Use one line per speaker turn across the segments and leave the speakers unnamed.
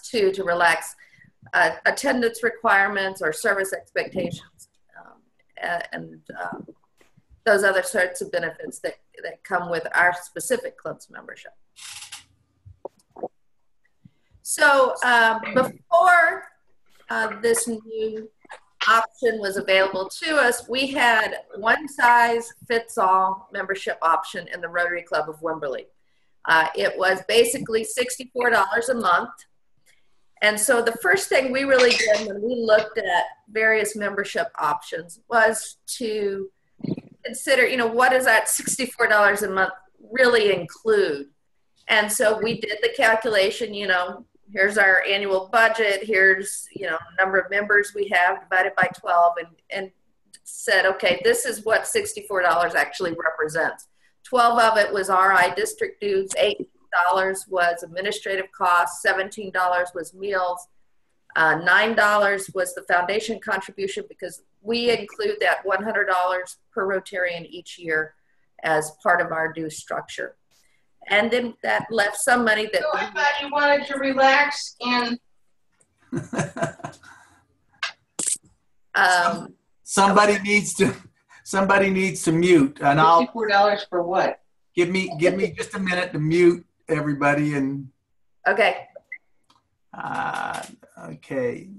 too, to relax attendance requirements or service expectations, and those other sorts of benefits that come with our specific club's membership. So before this new option was available to us, we had one size fits all membership option in the Rotary Club of Wimberley. It was basically $64 a month. And so the first thing we really did when we looked at various membership options was to consider, you know, what does that $64 a month really include? And so we did the calculation, you know, here's our annual budget, here's, you know, number of members we have divided by 12, and said, okay, this is what $64 actually represents. 12 of it was RI district dues, $8 was administrative costs, $17 was meals, $9 was the foundation contribution, because we include that $100 per Rotarian each year as part of our due structure. And then that left some money that—
So I thought you wanted to relax and
somebody needs to mute, and I'll
$64 for what?
give me just a minute to mute everybody. And
okay.
Okay,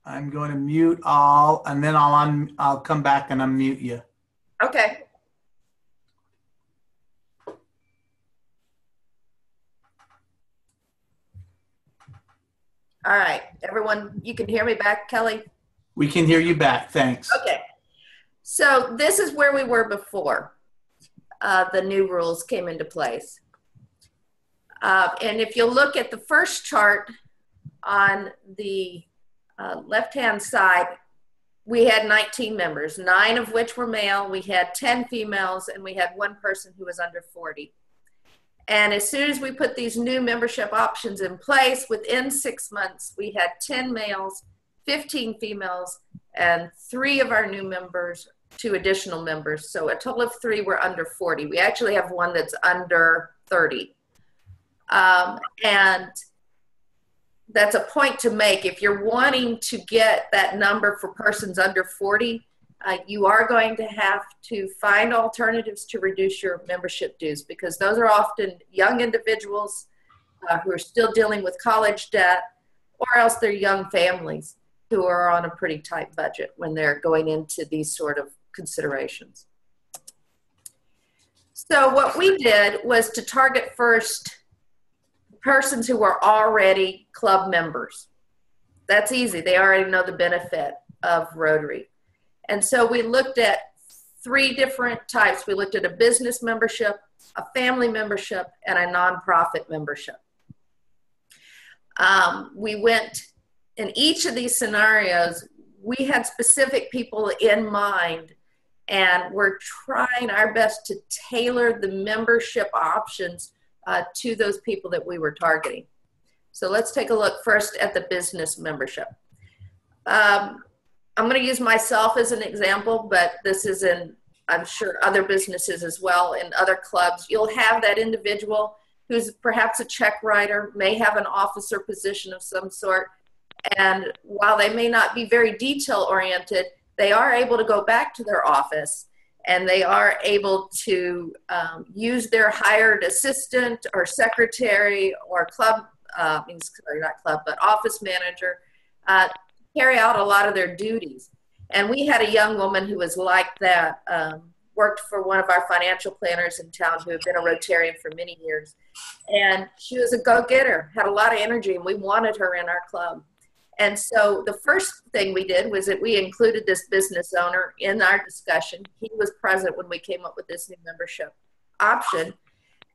I'm going to mute all, and then I'll come back and unmute you.
Okay. All right, everyone, you can hear me back, Kelly?
We can hear you back, thanks.
Okay, so this is where we were before the new rules came into place. And if you look at the first chart on the left-hand side, we had 19 members, 9 of which were male. We had 10 females, and we had 1 person who was under 40. And as soon as we put these new membership options in place, within 6 months, we had 10 males, 15 females, and 3 of our new members, 2 additional members. So a total of 3 were under 40. We actually have 1 that's under 30. And that's a point to make. If you're wanting to get that number for persons under 40, you are going to have to find alternatives to reduce your membership dues, because those are often young individuals who are still dealing with college debt, or else they're young families who are on a pretty tight budget when they're going into these sort of considerations. So what we did was to target first persons who were already club members. That's easy. They already know the benefit of Rotary. And so we looked at 3 different types. We looked at a business membership, a family membership, and a nonprofit membership. We went in each of these scenarios, we had specific people in mind, and we're trying our best to tailor the membership options to those people that we were targeting. So let's take a look first at the business membership. I'm going to use myself as an example, but this is in, I'm sure, other businesses as well, in other clubs. You'll have that individual who's perhaps a check writer, may have an officer position of some sort, and while they may not be very detail-oriented, they are able to go back to their office, and they are able to use their hired assistant or secretary or club, not club, but office manager, carry out a lot of their duties. And we had a young woman who was like that, worked for one of our financial planners in town who had been a Rotarian for many years. And she was a go-getter, had a lot of energy, and we wanted her in our club. And so the first thing we did was that we included this business owner in our discussion. He was present when we came up with this new membership option.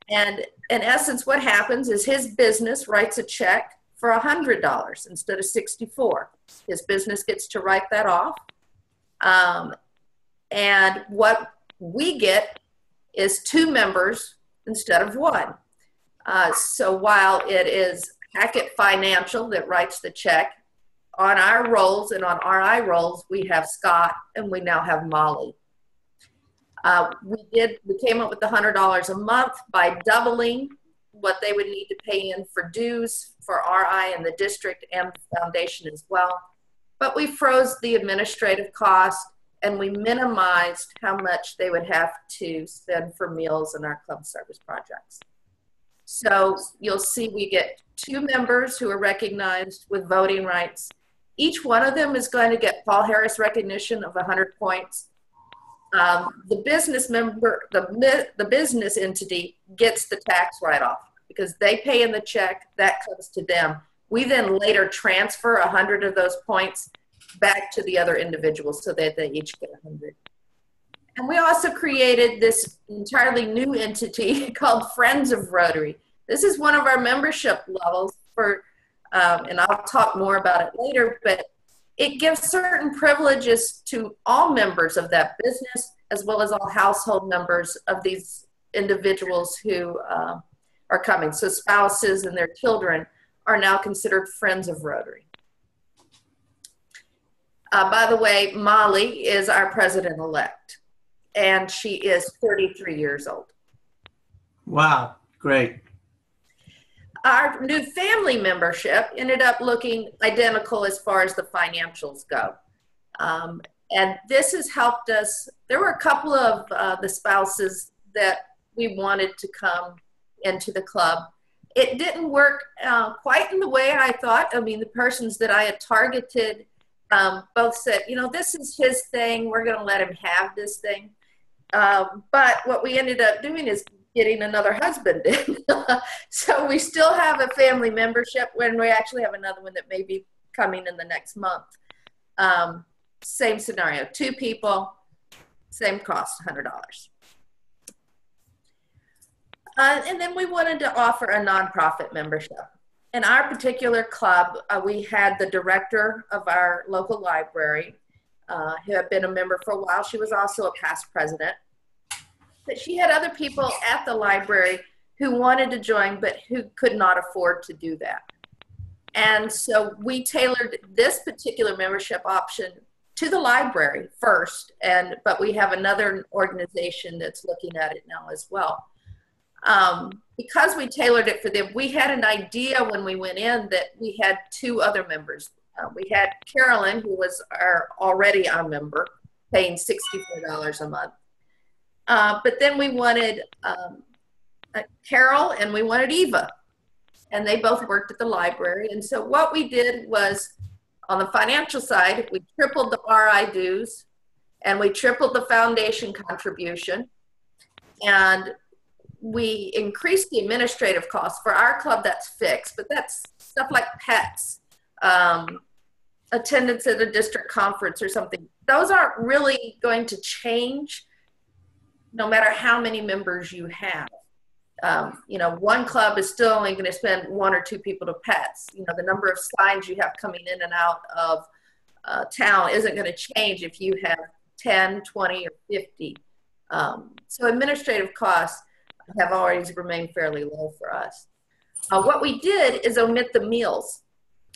And in essence, what happens is his business writes a check for $100 instead of $64. His business gets to write that off. And what we get is 2 members instead of 1. So while it is Hackett Financial that writes the check, on our rolls and on RI rolls, we have Scott and we now have Molly. We came up with the $100 a month by doubling what they would need to pay in for dues for RI and the district and the foundation as well. But we froze the administrative cost, and we minimized how much they would have to spend for meals and our club service projects. So you'll see we get 2 members who are recognized with voting rights. Each one of them is going to get Paul Harris recognition of 100 points. The business member, the business entity gets the tax write-off because they pay in the check, that comes to them. We then later transfer 100 of those points back to the other individuals so that they each get 100. And we also created this entirely new entity called Friends of Rotary. This is one of our membership levels for, and I'll talk more about it later, but it gives certain privileges to all members of that business as well as all household members of these individuals who are coming. So spouses and their children are now considered Friends of Rotary. By the way, Molly is our president-elect, and she is 33 years old.
Wow, great.
Our new family membership ended up looking identical as far as the financials go. And this has helped us. There were a couple of the spouses that we wanted to come into the club. It didn't work quite in the way I thought. I mean, the persons that I had targeted both said, you know, this is his thing. We're going to let him have this thing. But what we ended up doing is getting another husband in. So we still have a family membership when we actually have another one that may be coming in the next month. Same scenario, 2 people, same cost, $100. And then we wanted to offer a nonprofit membership. In our particular club, we had the director of our local library who had been a member for a while. She was also a past president. But she had other people at the library who wanted to join but who could not afford to do that. And so we tailored this particular membership option to the library first, but we have another organization that's looking at it now as well. Because we tailored it for them, we had an idea when we went in that we had 2 other members. We had Carolyn, who was already our member, paying $64 a month. But then we wanted Carol and we wanted Eva, and they both worked at the library. And so what we did was, on the financial side, we tripled the RI dues and we tripled the foundation contribution, and we increased the administrative costs. For our club, that's fixed, but that's stuff like pets, attendance at a district conference or something. Those aren't really going to change no matter how many members you have. You know, one club is still only going to spend 1 or 2 people to pets. You know, the number of signs you have coming in and out of town isn't going to change if you have 10, 20, or 50. So administrative costs have always remained fairly low for us. What we did is omit the meals.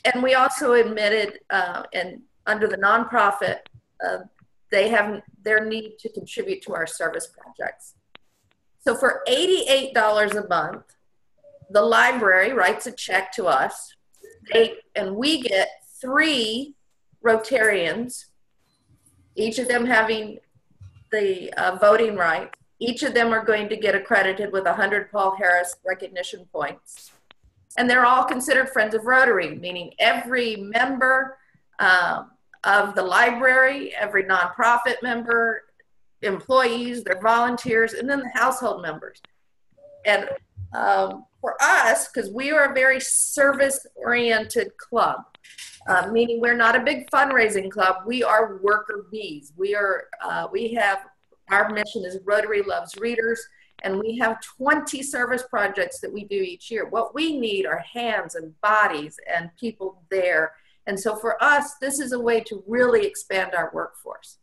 And we also admitted, and under the nonprofit, they have their need to contribute to our service projects. So for $88 a month, the library writes a check to us, and we get 3 Rotarians, each of them having the voting right. Each of them are going to get accredited with 100 Paul Harris recognition points. And they're all considered Friends of Rotary, meaning every member of the library, every nonprofit member, employees, their volunteers, and then the household members. And for us, because we are a very service-oriented club, meaning we're not a big fundraising club, we are worker bees. Our mission is Rotary Loves Readers, and we have 20 service projects that we do each year. What we need are hands and bodies and people there. And so for us, this is a way to really expand our workforce.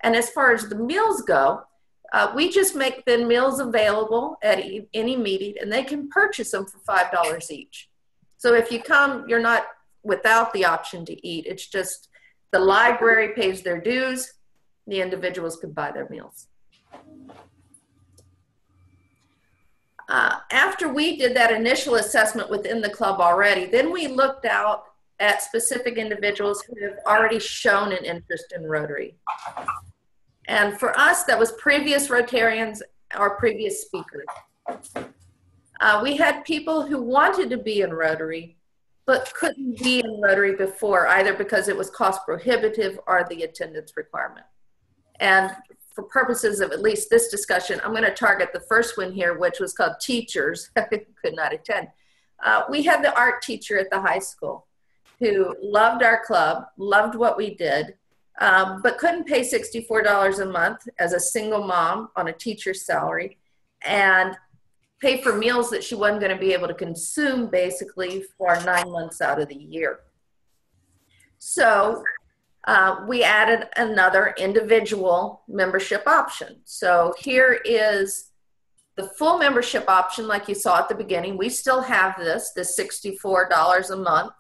And as far as the meals go, we just make the meals available at any meeting, and they can purchase them for $5 each. So if you come, you're not without the option to eat. It's just the library pays their dues. The individuals could buy their meals. After we did that initial assessment within the club already, then we looked out at specific individuals who have already shown an interest in Rotary. And for us, that was previous Rotarians or previous speakers. We had people who wanted to be in Rotary, but couldn't be in Rotary before, either because it was cost prohibitive or the attendance requirement. And for purposes of at least this discussion, I'm going to target the first one here, which was called teachers who could not attend. We had the art teacher at the high school who loved our club, loved what we did, but couldn't pay $64 a month as a single mom on a teacher's salary and pay for meals that she wasn't going to be able to consume basically for 9 months out of the year. So we added another individual membership option. So here is the full membership option like you saw at the beginning. We still have this $64 a month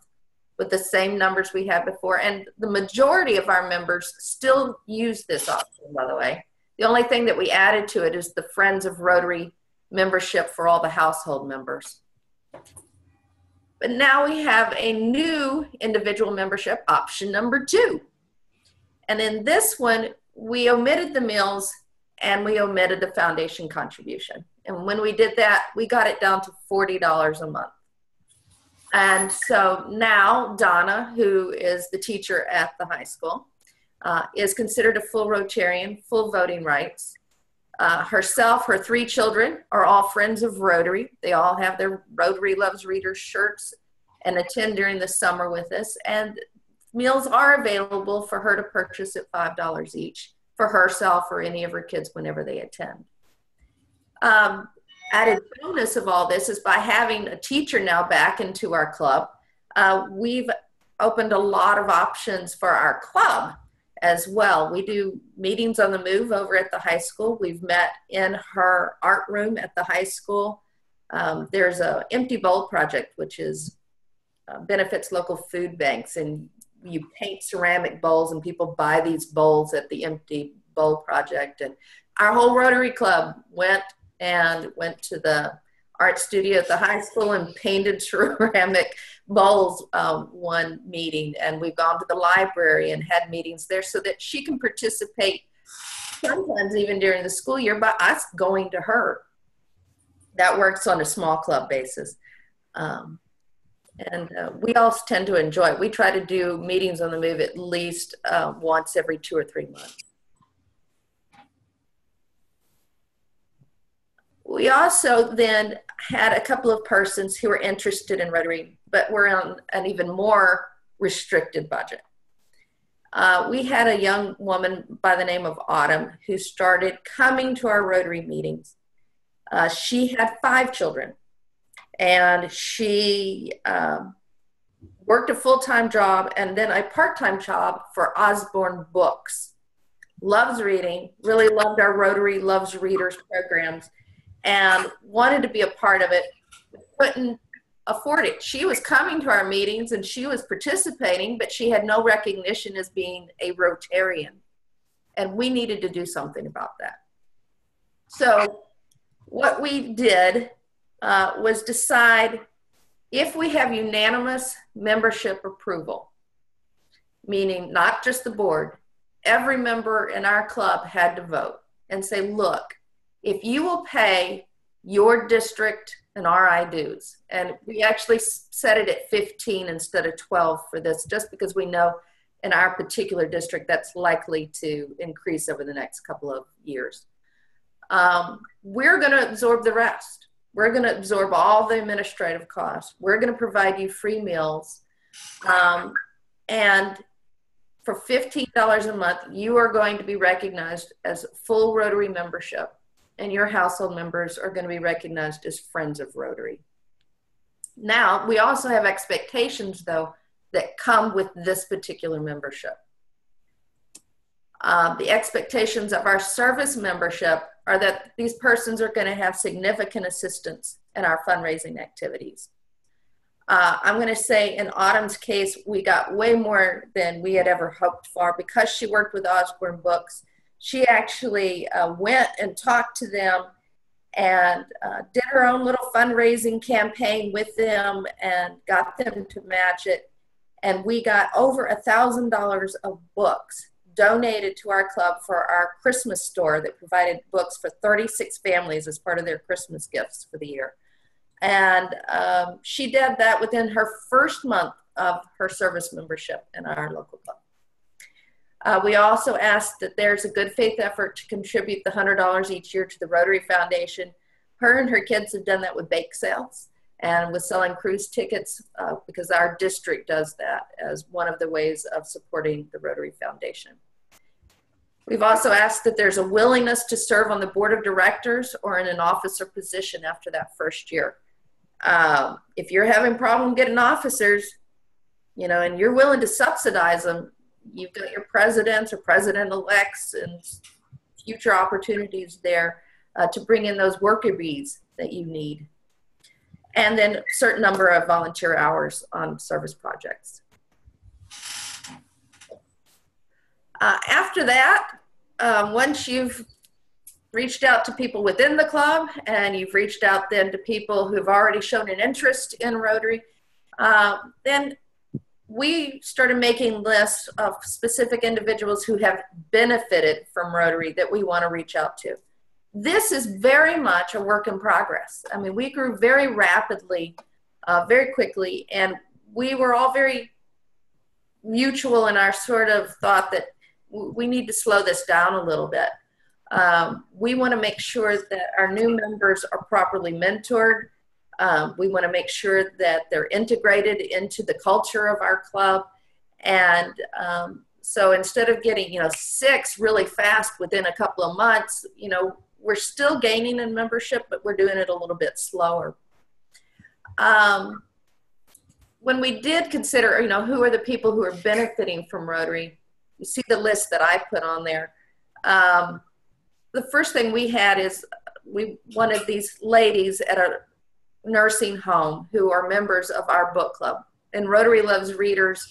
with the same numbers we had before. And the majority of our members still use this option, by the way. The only thing that we added to it is the Friends of Rotary membership for all the household members. But now we have a new individual membership option number 2. And in this one, we omitted the meals and we omitted the foundation contribution. And when we did that, we got it down to $40 a month. And so now Donna, who is the teacher at the high school, is considered a full Rotarian, full voting rights. Herself, her 3 children are all friends of Rotary. They all have their Rotary Loves Readers shirts and attend during the summer with us. And meals are available for her to purchase at $5 each for herself or any of her kids whenever they attend. Added bonus of all this is by having a teacher now back into our club, we've opened a lot of options for our club as well. We do meetings on the move over at the high school. We've met in her art room at the high school. There's a Empty Bowl project, which is benefits local food banks, and you paint ceramic bowls and people buy these bowls at the Empty Bowl project. And our whole Rotary Club went to the art studio at the high school and painted ceramic bowls one meeting. And we've gone to the library and had meetings there so that she can participate sometimes even during the school year by us going to her. That works on a small club basis. We all tend to enjoy it. We try to do meetings on the move at least once every 2 or 3 months. We also then had a couple of persons who were interested in Rotary, but were on an even more restricted budget. We had a young woman by the name of Autumn who started coming to our Rotary meetings. She had 5 children, and she worked a full-time job and then a part-time job for Osborne Books. Loves reading, really loved our Rotary Loves Readers programs, and wanted to be a part of it, couldn't afford it. She was coming to our meetings and she was participating, but she had no recognition as being a Rotarian. And we needed to do something about that. So what we did was decide if we have unanimous membership approval, meaning not just the board, every member in our club had to vote and say, look, if you will pay your district and RI dues, and we actually set it at 15 instead of 12 for this, just because we know in our particular district that's likely to increase over the next couple of years. We're going to absorb the rest. We're going to absorb all the administrative costs. We're going to provide you free meals. And for $15 a month, you are going to be recognized as full Rotary membership, and your household members are going to be recognized as Friends of Rotary. Now, we also have expectations, though, that come with this particular membership. The expectations of our service membership are that these persons are going to have significant assistance in our fundraising activities. I'm going to say in Autumn's case, we got way more than we had ever hoped for because she worked with Osborne Books. She actually went and talked to them and did her own little fundraising campaign with them and got them to match it. And we got over $1,000 of books donated to our club for our Christmas store that provided books for 36 families as part of their Christmas gifts for the year. And she did that within her first month of her service membership in our local club. We also asked that there's a good faith effort to contribute the $100 each year to the Rotary Foundation. Her and her kids have done that with bake sales and with selling cruise tickets because our district does that as one of the ways of supporting the Rotary Foundation. We've also asked that there's a willingness to serve on the board of directors or in an officer position after that first year. If you're having problem getting officers, you know, and you're willing to subsidize them, you've got your presidents or president-elects and future opportunities there to bring in those worker bees that you need. And then a certain number of volunteer hours on service projects. After that, once you've reached out to people within the club and you've reached out then to people who've already shown an interest in Rotary, then we started making lists of specific individuals who have benefited from Rotary that we want to reach out to. This is very much a work in progress. I mean, we grew very rapidly, very quickly, and we were all very mutual in our sort of thought that we need to slow this down a little bit. We want to make sure that our new members are properly mentored. We want to make sure that they're integrated into the culture of our club. And so instead of getting, 6 really fast within a couple of months, we're still gaining in membership, but we're doing it a little bit slower. When we did consider, who are the people who are benefiting from Rotary, you see the list that I put on there. The first thing we had is we wanted these ladies at a nursing home who are members of our book club. And Rotary Loves Readers,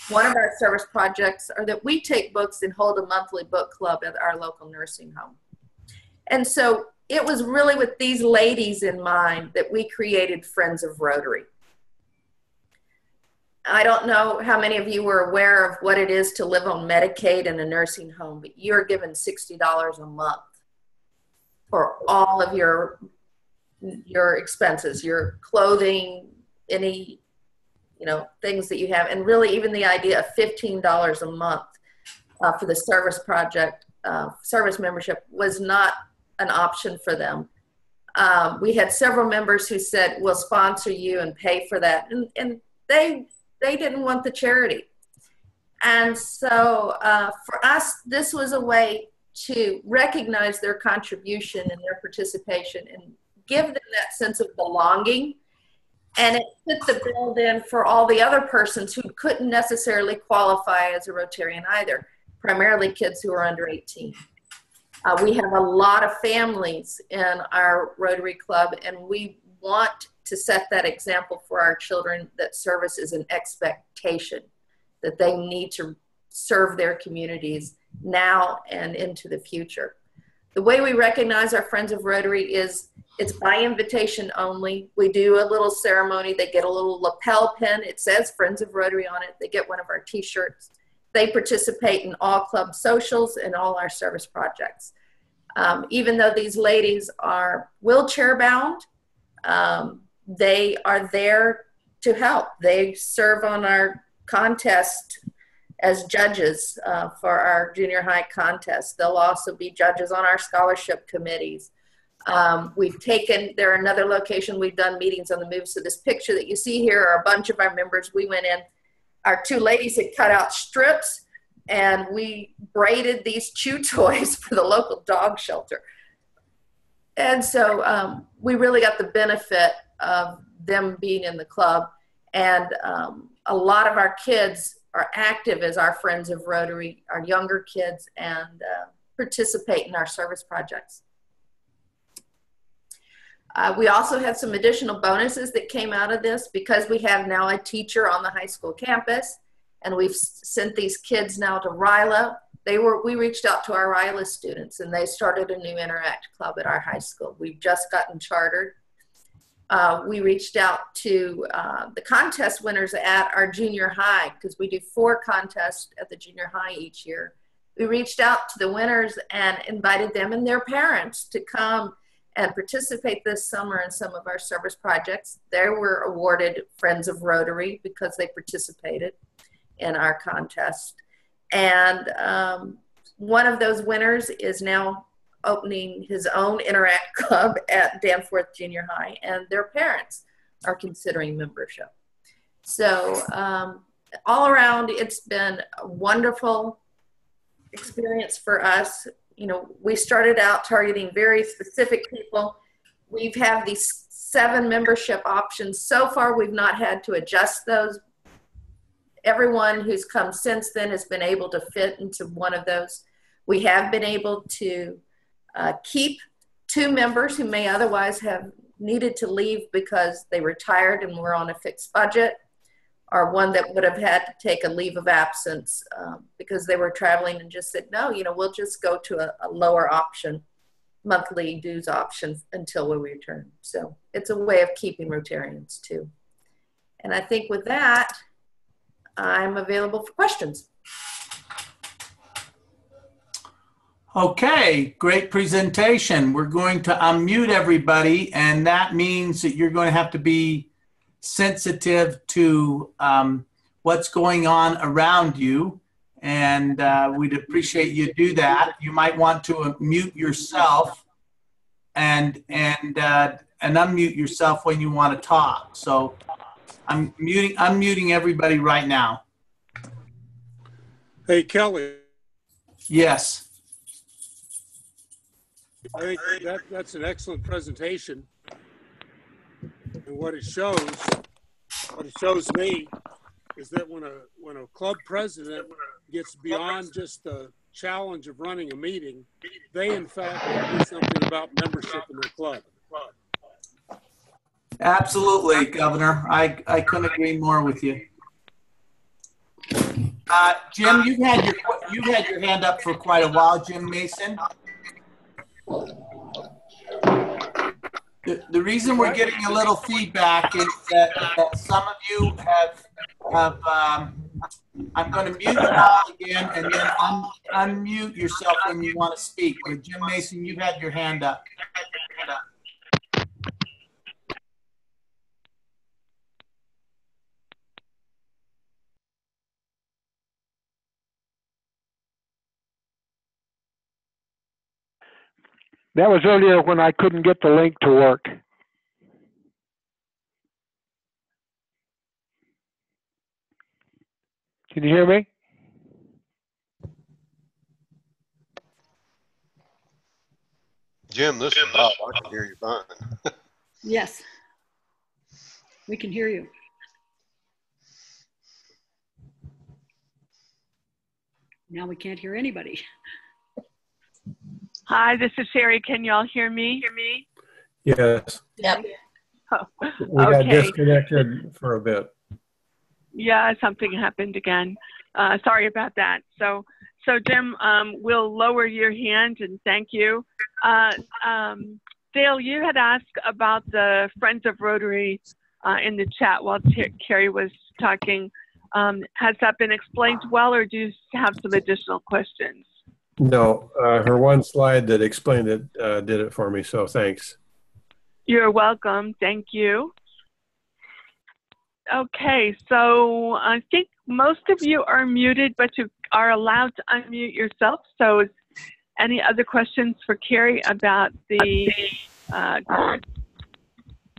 one of our service projects are that we take books and hold a monthly book club at our local nursing home. And so it was really with these ladies in mind that we created Friends of Rotary. I don't know how many of you were aware of what it is to live on Medicaid in a nursing home, but you're given $60 a month for all of your expenses, your clothing, any, things that you have. And really even the idea of $15 a month for the service project, service membership was not an option for them. We had several members who said, we'll sponsor you and pay for that. And they didn't want the charity. And so for us, this was a way to recognize their contribution and their participation and give them that sense of belonging. And it fit the bill then for all the other persons who couldn't necessarily qualify as a Rotarian either, primarily kids who are under 18. We have a lot of families in our Rotary Club, and we want to set that example for our children that service is an expectation, that they need to serve their communities now and into the future. The way we recognize our Friends of Rotary is it's by invitation only. We do a little ceremony. They get a little lapel pin. It says Friends of Rotary on it. They get one of our t-shirts. They participate in all club socials and all our service projects. Even though these ladies are wheelchair bound, they are there to help. They serve on our contest as judges for our junior high contest. They'll also be judges on our scholarship committees. They're another location, we've done meetings on the move. So this picture that you see here are a bunch of our members. We went in, our 2 ladies had cut out strips and we braided these chew toys for the local dog shelter. And so we really got the benefit of them being in the club. And a lot of our kids are active as our Friends of Rotary, our younger kids, and participate in our service projects. We also have some additional bonuses that came out of this because we have now a teacher on the high school campus And we've sent these kids now to RILA. We reached out to our RILA students, and they started a new Interact club at our high school. We've just gotten chartered. We reached out to the contest winners at our junior high, because we do 4 contests at the junior high each year. We reached out to the winners and invited them and their parents to come and participate this summer in some of our service projects. They were awarded Friends of Rotary because they participated in our contest. And one of those winners is now opening his own Interact club at Danforth Junior High, and their parents are considering membership. So all around, it's been a wonderful experience for us. You know, we started out targeting very specific people. We've had these 7 membership options. So far, we've not had to adjust those. Everyone who's come since then has been able to fit into one of those. We have been able to keep 2 members who may otherwise have needed to leave because they retired and were on a fixed budget, or one that would have had to take a leave of absence because they were traveling and just said, no, you know, we'll just go to a lower option, monthly dues option until we return. So it's a way of keeping Rotarians too. And I think with that, I'm available for questions.
Okay, great presentation. We're going to unmute everybody, and that means that you're going to have to be sensitive to what's going on around you, and we'd appreciate you do that. You might want to mute yourself and unmute yourself when you want to talk. So I'm unmuting everybody right now.
Hey, Kelly.
Yes.
I think that's an excellent presentation. And what it shows me is that when a club president gets beyond just the challenge of running a meeting, they in fact do something about membership in their club.
Absolutely, Governor. I couldn't agree more with you. Jim, you've had your hand up for quite a while, Jim Mason. The reason we're getting a little feedback is that some of you have I'm going to mute you all again and then unmute yourself when you want to speak. But Jim Mason, you've had your hand up.
That was earlier when I couldn't get the link to work. Can you hear me?
Jim, this is Bob. I can hear you fine.
Yes, we can hear you. Now we can't hear anybody.
Hi, this is Sherry. Can y'all hear me?
Yes.
Yep.
Oh,
We got
okay.
disconnected for a bit.
Yeah, something happened again. Sorry about that. So Jim, we'll lower your hand and thank you. Dale, you had asked about the Friends of Rotary in the chat while Carrie was talking. Has that been explained well, or do you have some additional questions?
No, her one slide that explained it did it for me, so thanks.
You're welcome. Thank you. Okay, so I think most of you are muted, but you are allowed to unmute yourself. So any other questions for Carrie about the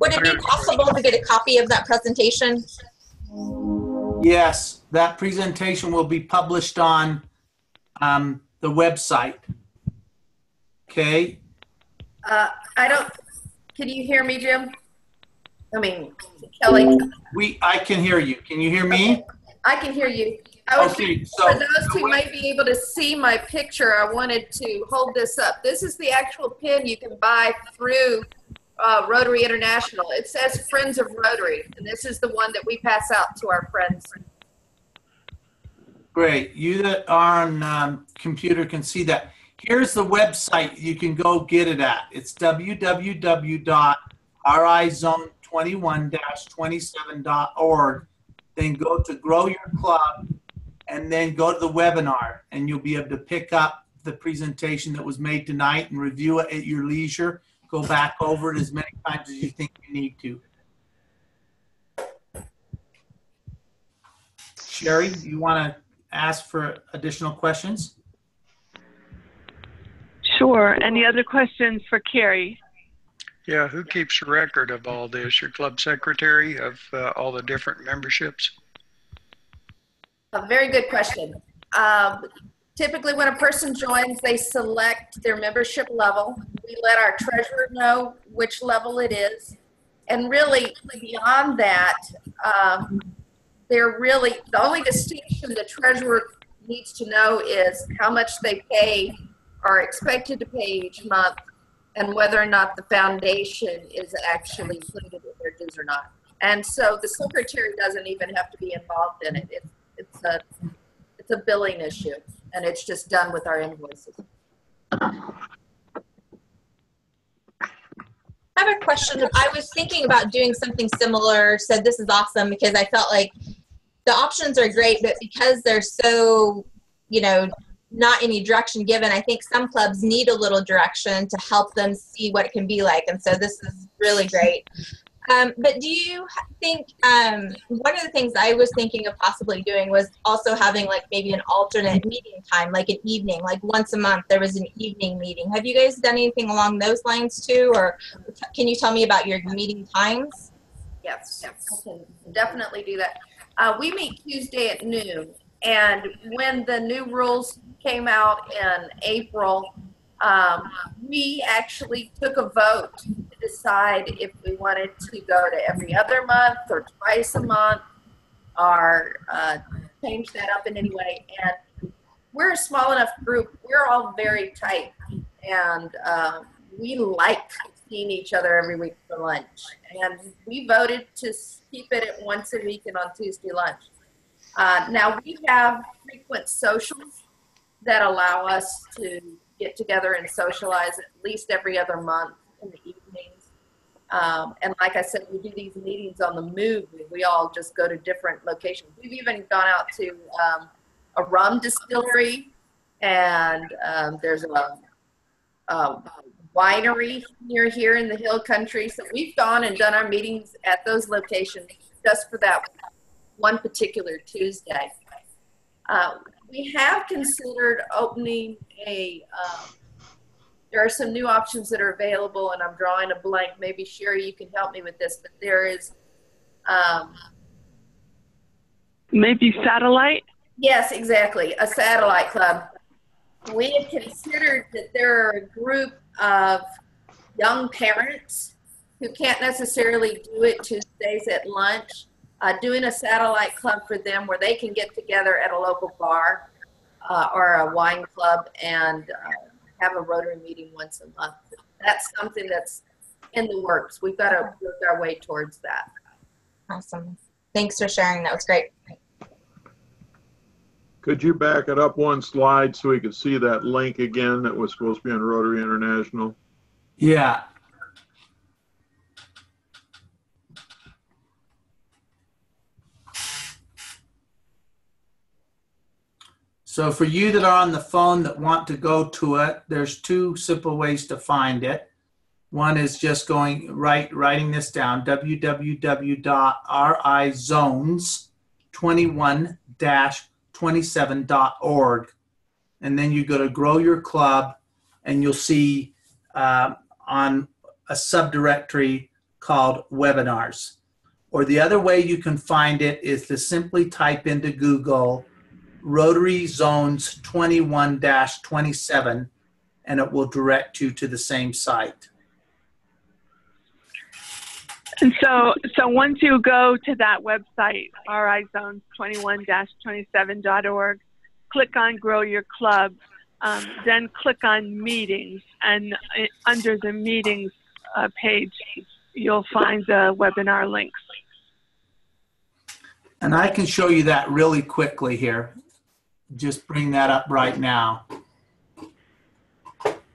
Would it be possible to get a copy of that presentation?
Yes, that presentation will be published on the website. Okay.
Can you hear me, Jim? I mean, Kelly.
I can hear you. Can you hear me?
Okay. I can hear you. For those who might be able to see my picture, I wanted to hold this up. This is the actual pin you can buy through Rotary International. It says Friends of Rotary, and this is the one that we pass out to our friends.
Great. You that are on computer can see that. Here's the website you can go get it at. It's www.rizone21-27.org. Then go to Grow Your Club and then go to the webinar, and you'll be able to pick up the presentation that was made tonight and review it at your leisure. Go back over it as many times as you think you need to. Sherry, you want to ask for additional questions?
Sure. Any other questions for Carrie?
Yeah, who keeps a record of all this? Your club secretary of all the different memberships?
A very good question. Typically when a person joins, they select their membership level. We let our treasurer know which level it is. And really beyond that, the only distinction the treasurer needs to know is how much they pay, are expected to pay each month, and whether or not the foundation is actually included in their dues or not. And so the secretary doesn't even have to be involved in it. It's a billing issue, and it's just done with our invoices.
I have a question. I was thinking about doing something similar, said this is awesome because I felt like the options are great, but because they're so, not any direction given, I think some clubs need a little direction to help them see what it can be like. And so this is really great. But do you think, one of the things I was thinking of possibly doing was also having like maybe an alternate meeting time, like an evening, like once a month there was an evening meeting. Have you guys done anything along those lines too? Or can you tell me about your meeting times?
Yes, I can definitely do that. We meet Tuesday at noon, and when the new rules came out in April, we actually took a vote to decide if we wanted to go to every other month or twice a month or change that up in any way. And we're a small enough group. We're all very tight, and we like seeing each other every week for lunch. And we voted to keep it at once a week and on Tuesday lunch. Now we have frequent socials that allow us to get together and socialize at least every other month in the evenings. And like I said, we do these meetings on the move. We all just go to different locations. We've even gone out to a rum distillery, and there's a winery near here in the Hill Country. So we've gone and done our meetings at those locations just for that one particular Tuesday. We have considered opening there are some new options that are available, and I'm drawing a blank. Maybe Sherry, you can help me with this, but there is
maybe satellite?
Yes, exactly, a satellite club. We have considered that there are a group of young parents who can't necessarily do it Tuesdays at lunch, doing a satellite club for them where they can get together at a local bar or a wine club and have a Rotary meeting once a month. That's something that's in the works. We've got to work our way towards that.
Awesome. Thanks for sharing. That was great.
Could you back it up one slide so we could see that link again that was supposed to be on Rotary International?
Yeah. So for you that are on the phone that want to go to it, there's two simple ways to find it. One is just writing this down, www.rizones21-27.org. And then you go to Grow Your Club, and you'll see on a subdirectory called Webinars. Or the other way you can find it is to simply type into Google Rotary Zones 21-27, and it will direct you to the same site.
And so once you go to that website, rizones21-27.org, click on Grow Your Club, then click on Meetings, and under the Meetings page, you'll find the webinar links.
And I can show you that really quickly here. just bring that up right now.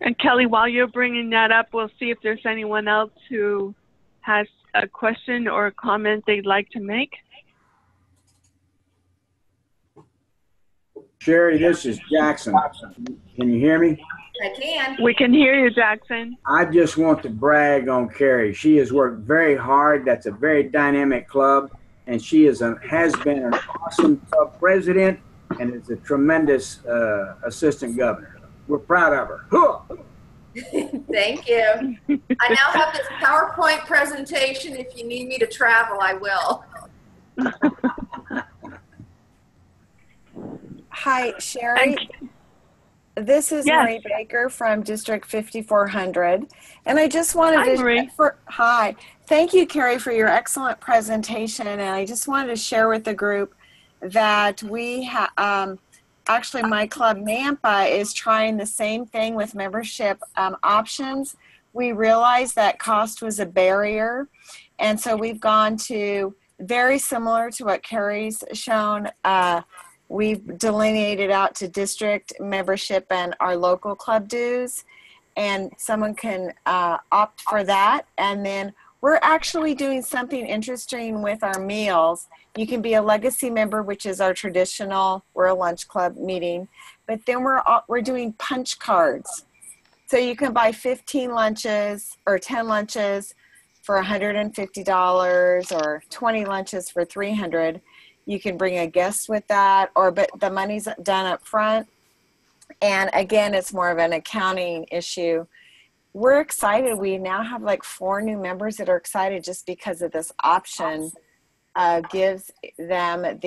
And Kelly, while you're bringing that up, we'll see if there's anyone else who has a question or a comment they'd like to make.
Sherry, this is Jackson. Can you hear me?
I can.
We can hear you, Jackson.
I just want to brag on Carrie. She has worked very hard. That's a very dynamic club, and she has been an awesome club president and is a tremendous assistant governor. We're proud of her.
Thank you. I now have this PowerPoint presentation. If you need me to travel, I will.
Hi, Sherry. This is Marie Baker from District 5400. And I just wanted hi. Thank you, Carrie, for your excellent presentation. And I just wanted to share with the group that we have, actually my club Nampa is trying the same thing with membership options. We realized that cost was a barrier. And so we've gone to very similar to what Carrie's shown. We've delineated out to district membership and our local club dues, and someone can opt for that. And then we're actually doing something interesting with our meals. You can be a legacy member, which is our traditional, we're a lunch club meeting, but then we're doing punch cards. So you can buy 15 lunches or 10 lunches for $150 or 20 lunches for $300. You can bring a guest with that, but the money's done up front. And again, it's more of an accounting issue. We're excited. We now have like 4 new members that are excited just because of this option. Gives them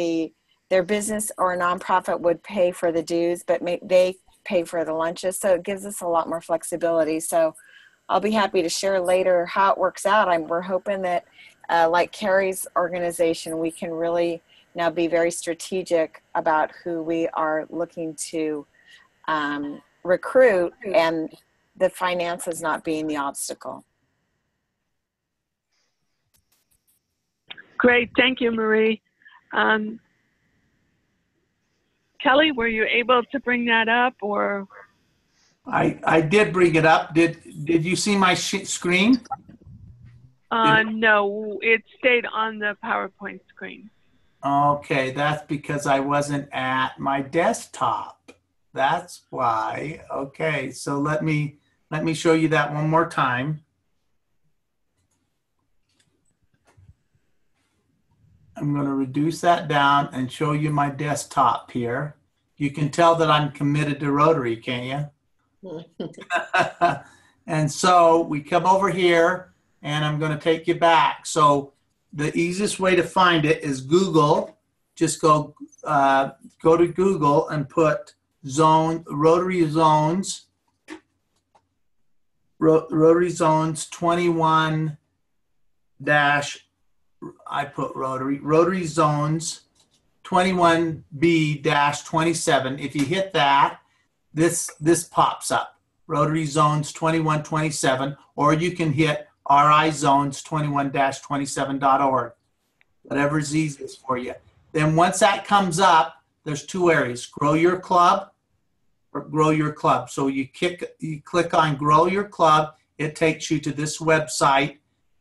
their business or nonprofit would pay for the dues, but they pay for the lunches. So it gives us a lot more flexibility. So I'll be happy to share later how it works out. We're hoping that like Carrie's organization, we can really now be very strategic about who we are looking to recruit, and the finances not being the obstacle.
Great, thank you, Marie. Kelly, were you able to bring that up, or?
I did bring it up. Did you see my screen?
No, it stayed on the PowerPoint screen.
Okay, that's because I wasn't at my desktop. That's why. Okay, so let me show you that one more time. I'm going to reduce that down and show you my desktop here. You can tell that I'm committed to Rotary, can't you? And so we come over here, and I'm going to take you back. So the easiest way to find it is Google. Just go to Google and put Rotary Zones 21 dash, I put Rotary Zones 21B-27. If you hit that, this pops up, Rotary Zones 2127, or you can hit rizones21-27.org, whatever's easiest for you. Then once that comes up, there's 2 areas, grow your club or grow your club. So you click on grow your club, it takes you to this website.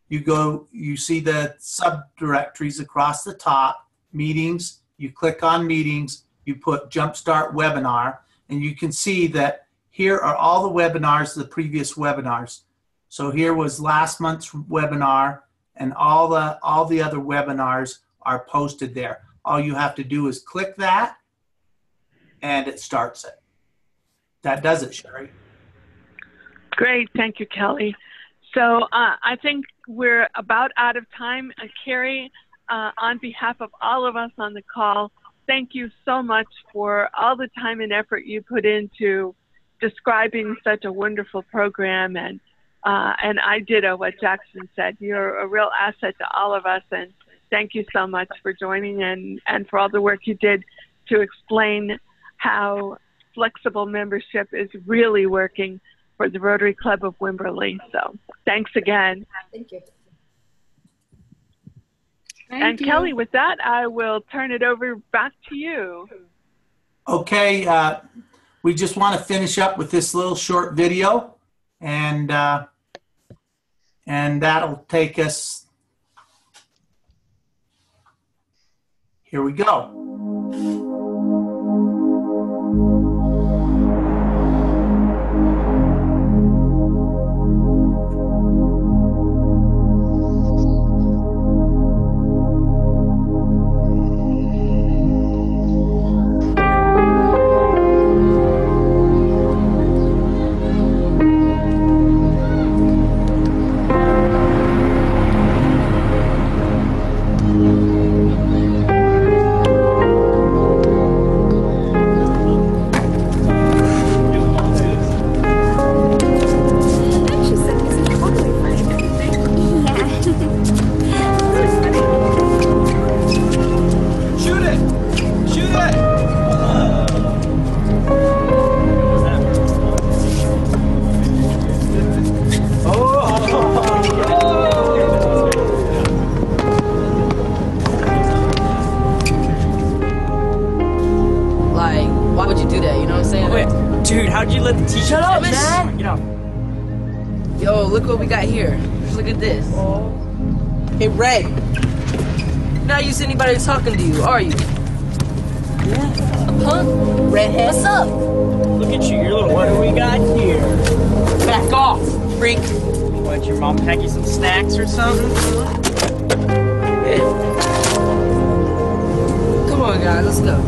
You see the subdirectories across the top, meetings, you click on meetings, you put Jumpstart webinar, and you can see that here are all the webinars, the previous webinars. So here was last month's webinar, and all the other webinars are posted there. All you have to do is click that, and it starts it. That does it, Sherry.
Great, thank you, Kelly. So I think we're about out of time. Carrie, on behalf of all of us on the call, thank you so much for all the time and effort you put into describing such a wonderful program. And I ditto what Jackson said. You're a real asset to all of us, and thank you so much for joining and for all the work you did to explain how flexible membership is really working for the Rotary Club of Wimberley. So thanks again.
Thank you.
And Kelly, with that, I will turn it over back to you.
Okay, we just want to finish up with this little short video, and that'll take us. Here we go.
Shut up, man! Get out. Yo, look what we got here. Just look at this. Hey, Ray. You're not used to anybody talking to you, are you? Yeah. Huh? Redhead? What's up?
Look at you, you're a little. What do we got here?
Back off, freak.
What, your mom pack you some snacks or something?
Hey. Come on, guys, let's go.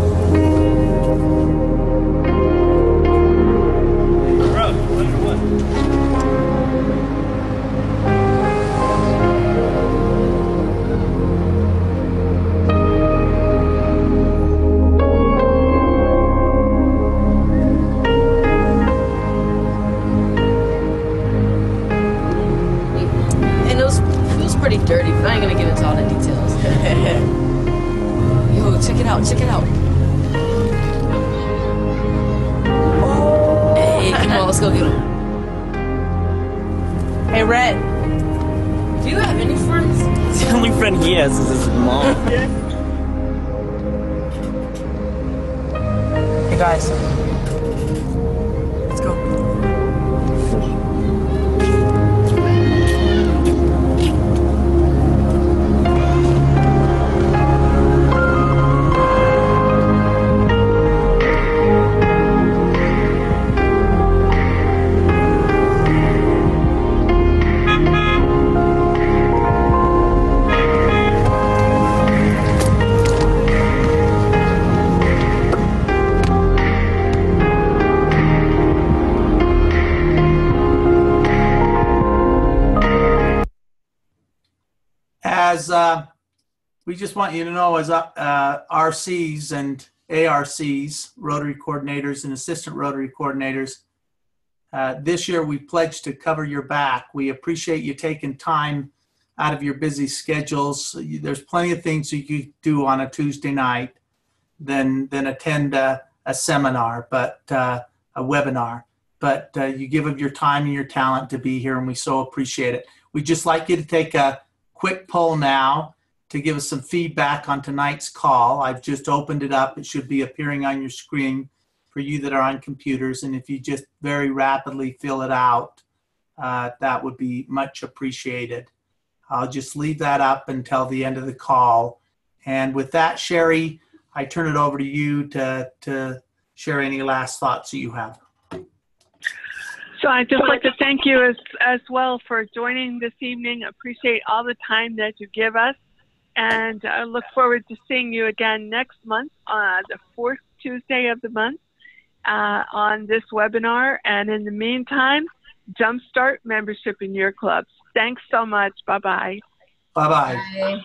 Pretty dirty, but I ain't gonna get into all the details. Yo, check it out, check it out. Oh. Hey, come on, let's go get him. Hey, Red. Do you have any friends?
The only friend he has is his mom.
Hey, guys. Let's go.
As we just want you to know, as RCs and ARCs, Rotary coordinators and assistant Rotary coordinators, this year we pledged to cover your back. We appreciate you taking time out of your busy schedules. There's plenty of things you could do on a Tuesday night than attend a seminar, but a webinar. But you give of your time and your talent to be here, and we so appreciate it. We'd just like you to take a quick poll now to give us some feedback on tonight's call. I've just opened it up. It should be appearing on your screen for you that are on computers. And if you just very rapidly fill it out, that would be much appreciated. I'll just leave that up until the end of the call. And with that, Sherry, I turn it over to you to share any last thoughts that you have.
So I'd just like to thank you as well for joining this evening. Appreciate all the time that you give us. And I look forward to seeing you again next month, the fourth Tuesday of the month, on this webinar. And in the meantime, Jumpstart membership in your clubs. Thanks so much. Bye-bye.
Bye-bye.
Bye.